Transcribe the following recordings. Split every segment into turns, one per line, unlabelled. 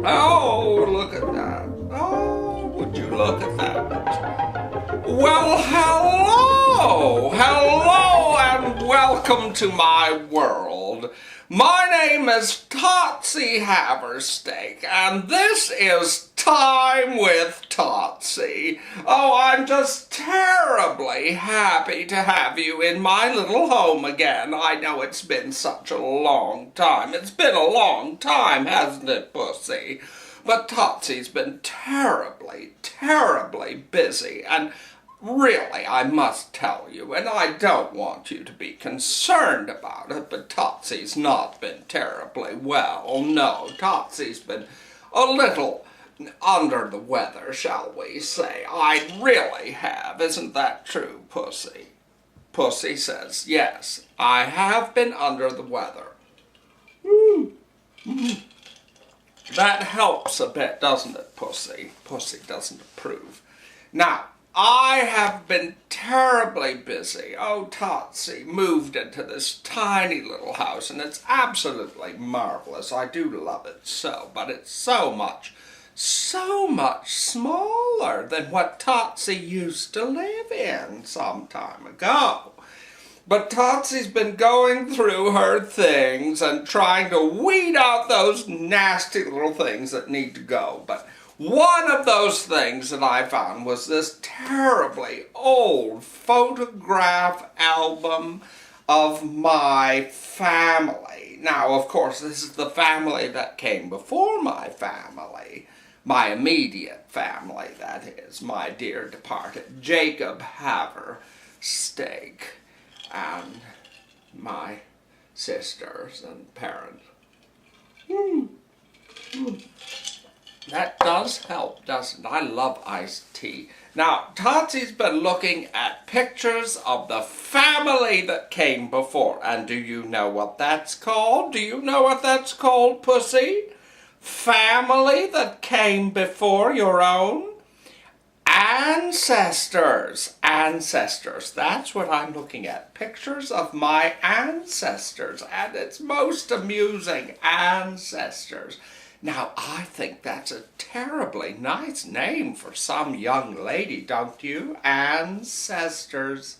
Oh, look at that. Oh, would you look at that? Well, hello! Hello and welcome to my world. My name is Totsie Haversteak, and this is Time with Totsie. Oh, I'm just terribly happy to have you in my little home again. I know it's been such a long time. It's been a long time, hasn't it, Pussy? But Totsie's been terribly, terribly busy, and really, I must tell you, and I don't want you to be concerned about it, but Totsie's not been terribly well. No, Totsie's been a little under the weather, shall we say. I really have. Isn't that true, Pussy? Pussy says, yes, I have been under the weather. That helps a bit, doesn't it, Pussy? Pussy doesn't approve. Now, I have been terribly busy. Oh, Totsie moved into this tiny little house, and it's absolutely marvelous. I do love it so, but it's so much smaller than what Totsie used to live in some time ago. But Totsie's been going through her things and trying to weed out those nasty little things that need to go. But one of those things that I found was this terribly old photograph album of my family. Now, of course, this is the family that came before my family. My immediate family, that is. My dear departed Jacob Haversteak and my sisters and parents. That does help, doesn't it? I love iced tea. Now, Totsie's been looking at pictures of the family that came before. And do you know what that's called? Do you know what that's called, Pussy? Family that came before your own? Ancestors. Ancestors. That's what I'm looking at. Pictures of my ancestors. And it's most amusing. Ancestors. Now, I think that's a terribly nice name for some young lady, don't you? Ancestors.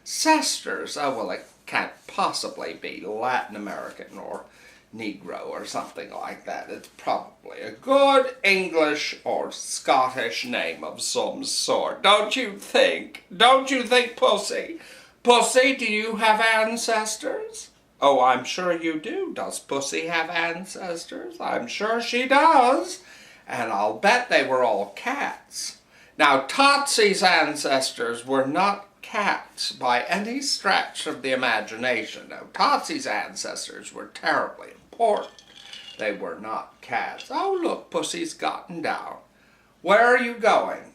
Cesters. Oh, well, it can't possibly be Latin American or Negro or something like that. It's probably a good English or Scottish name of some sort. Don't you think? Don't you think, Pussy? Pussy, do you have ancestors? Oh, I'm sure you do. Does Pussy have ancestors? I'm sure she does. And I'll bet they were all cats. Now, Totsie's ancestors were not cats by any stretch of the imagination. No, Totsie's ancestors were terribly important. They were not cats. Oh, look, Pussy's gotten down. Where are you going?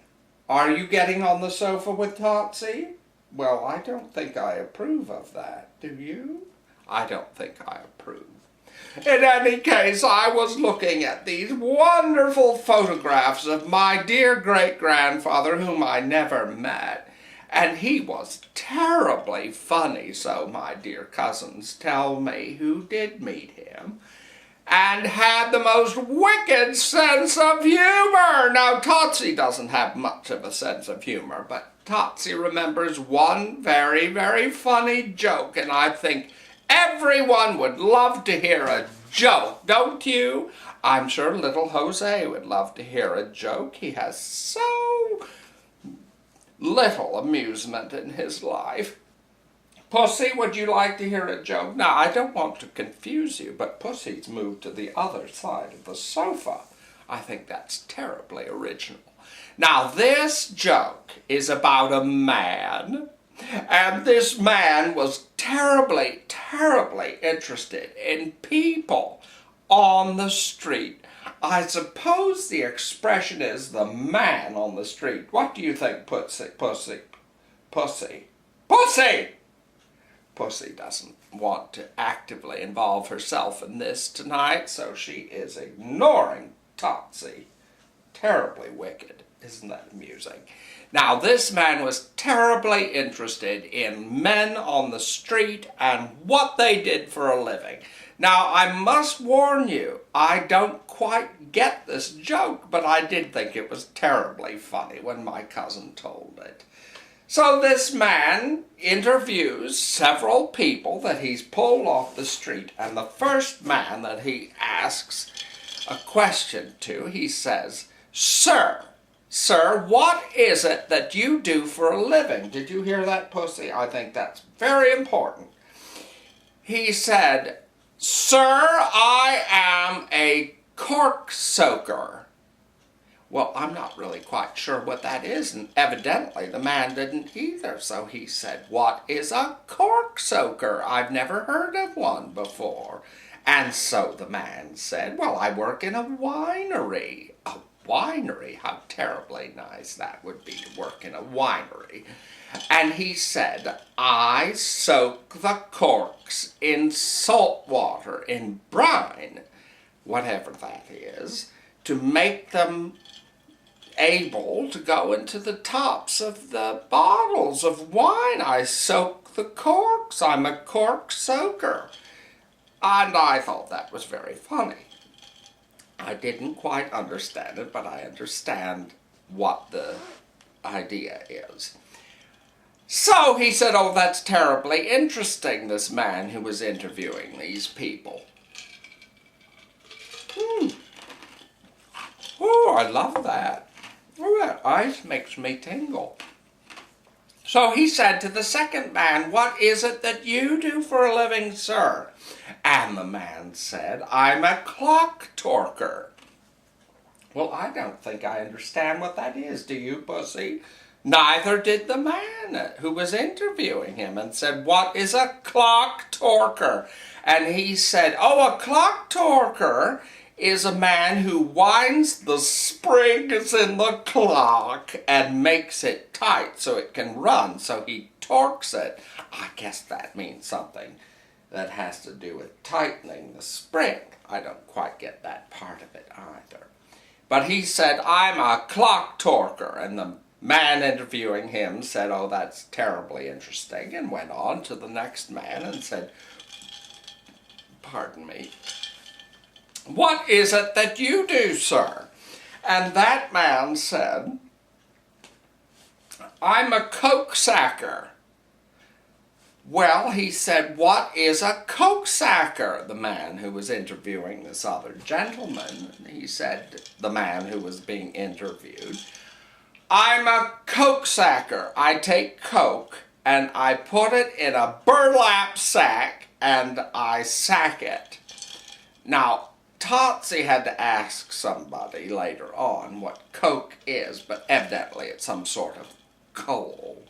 Are you getting on the sofa with Totsie? Well, I don't think I approve of that. Do you? I don't think I approve. In any case, I was looking at these wonderful photographs of my dear great-grandfather, whom I never met. And he was terribly funny, so my dear cousins tell me who did meet him, and had the most wicked sense of humor. Now, Totsie doesn't have much of a sense of humor, but Totsie remembers one very, very funny joke, and I think everyone would love to hear a joke, don't you? I'm sure little Jose would love to hear a joke. He has so little amusement in his life. Pussy, would you like to hear a joke? Now, I don't want to confuse you, but Pussy's moved to the other side of the sofa. I think that's terribly original. Now, this joke is about a man, and this man was terribly, terribly interested in people on the street. I suppose the expression is the man on the street. What do you think, Pussy? Pussy? Pussy? Pussy! Pussy doesn't want to actively involve herself in this tonight, so she is ignoring Totsie. Terribly wicked. Isn't that amusing? Now, this man was terribly interested in men on the street and what they did for a living. Now, I must warn you, I don't quite get this joke, but I did think it was terribly funny when my cousin told it. So this man interviews several people that he's pulled off the street, and the first man that he asks a question to, he says, Sir, what is it that you do for a living? Did you hear that, Pussy? I think that's very important. He said, Sir, I am a cork soaker. Well, I'm not really quite sure what that is, and evidently the man didn't either. So he said, What is a cork soaker? I've never heard of one before. And so the man said, Well, I work in a winery. A winery? How terribly nice that would be to work in a winery. And he said, I soak the corks in salt water, in brine, whatever that is, to make them able to go into the tops of the bottles of wine. I soak the corks. I'm a cork soaker. And I thought that was very funny. I didn't quite understand it, but I understand what the idea is. So he said, Oh, that's terribly interesting, this man who was interviewing these people. Oh, I love that. Oh, that ice makes me tingle. So he said to the second man, What is it that you do for a living, sir? And the man said, I'm a clock torker. Well, I don't think I understand what that is. Do you, Pussy? Neither did the man who was interviewing him, and said, What is a clock torker? And he said, Oh, a clock torker is a man who winds the springs in the clock and makes it tight so it can run, so he torques it. I guess that means something that has to do with tightening the spring. I don't quite get that part of it either. But he said, I'm a clock torker, and the man interviewing him said, Oh, that's terribly interesting, and went on to the next man and said, Pardon me, what is it that you do, sir? And that man said, I'm a coke sacker. Well, he said, What is a coke sacker? The man who was interviewing this other gentleman. He said, the man who was being interviewed, I'm a coke sacker. I take coke and I put it in a burlap sack and I sack it. Now, Totsie had to ask somebody later on what coke is, but evidently it's some sort of coal.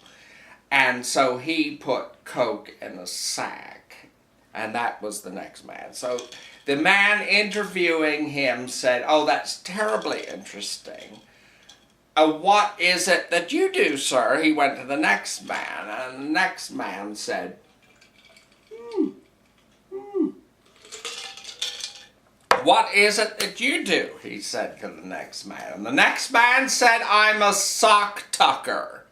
And so he put coke in a sack, and that was the next man. So the man interviewing him said, Oh, that's terribly interesting. What is it that you do, sir? He went to the next man, and the next man said, What is it that you do? He said to the next man. And the next man said, I'm a sock tucker.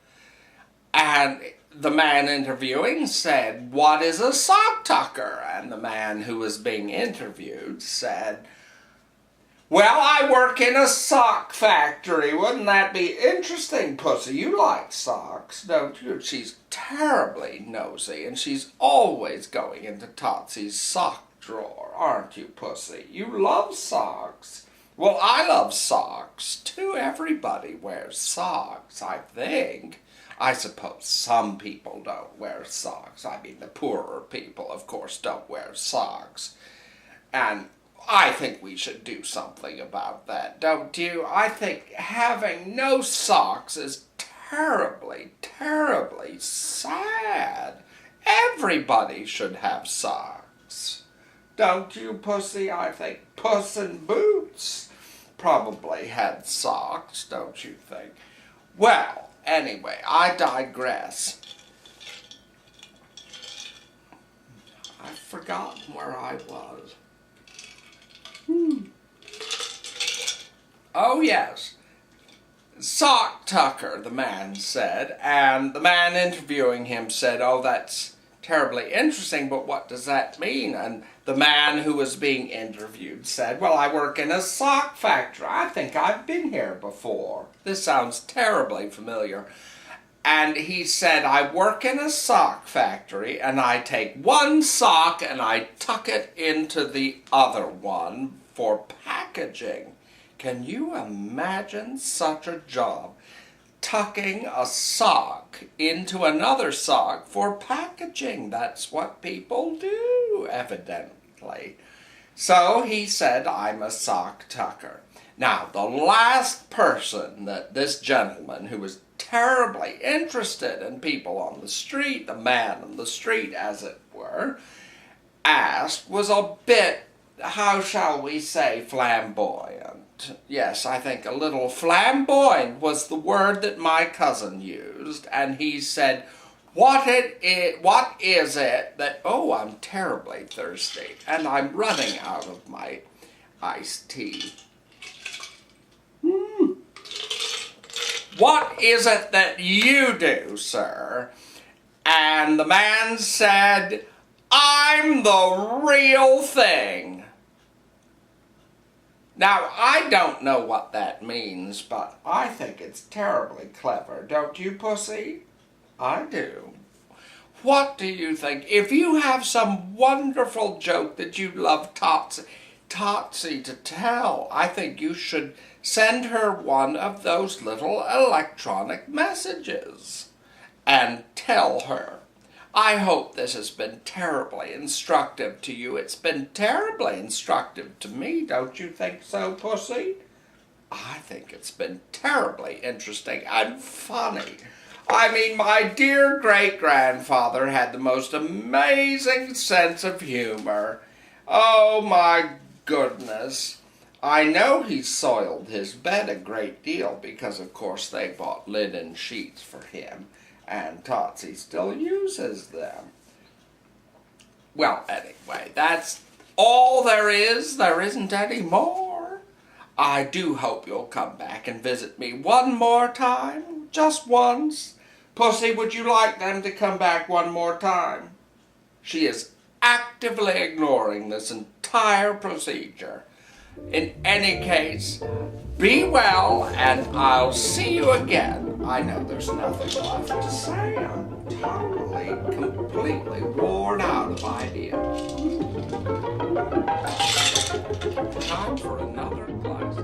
And the man interviewing said, What is a sock tucker? And the man who was being interviewed said, Well, I work in a sock factory. Wouldn't that be interesting, Pussy? You like socks, don't you? She's terribly nosy, and she's always going into Totsie's sock drawer, aren't you, Pussy? You love socks. Well, I love socks, too. Everybody wears socks, I think. I suppose some people don't wear socks. I mean, the poorer people, of course, don't wear socks. And I think we should do something about that, don't you? I think having no socks is terribly, terribly sad. Everybody should have socks. Don't you, Pussy? I think Puss in Boots probably had socks, don't you think? Well, anyway, I digress. I've forgotten where I was. Oh, yes. Sock tucker, the man said, and the man interviewing him said, "Oh, that's terribly interesting, but what does that mean?" And the man who was being interviewed said, "Well, I work in a sock factory. I think I've been here before. This sounds terribly familiar." And he said, "I work in a sock factory, and I take one sock and I tuck it into the other one for packaging." Can you imagine such a job? Tucking a sock into another sock for packaging. That's what people do, evidently. So he said, "I'm a sock tucker." Now, the last person that this gentleman, who was terribly interested in people on the street, the man on the street, as it were, asked was a bit, how shall we say, flamboyant. Yes, I think a little flamboyant was the word that my cousin used, and he said, what is it that, oh, I'm terribly thirsty, and I'm running out of my iced tea. What is it that you do, sir? And the man said, "I'm the real thing." Now, I don't know what that means, but I think it's terribly clever. Don't you, Pussy? I do. What do you think? If you have some wonderful joke that you'd love Totsie to tell, I think you should send her one of those little electronic messages and tell her. I hope this has been terribly instructive to you. It's been terribly instructive to me. Don't you think so, Pussy? I think it's been terribly interesting and funny. I mean, my dear great-grandfather had the most amazing sense of humor. Oh, my goodness. I know he soiled his bed a great deal because, of course, they bought linen sheets for him, and Totsie still uses them. Well, anyway, that's all there is. There isn't any more. I do hope you'll come back and visit me one more time, just once. Pussy, would you like them to come back one more time? She is actively ignoring this entire procedure. In any case, be well, and I'll see you again. I know there's nothing left to say. I'm totally, completely worn out of ideas. Time for another glass.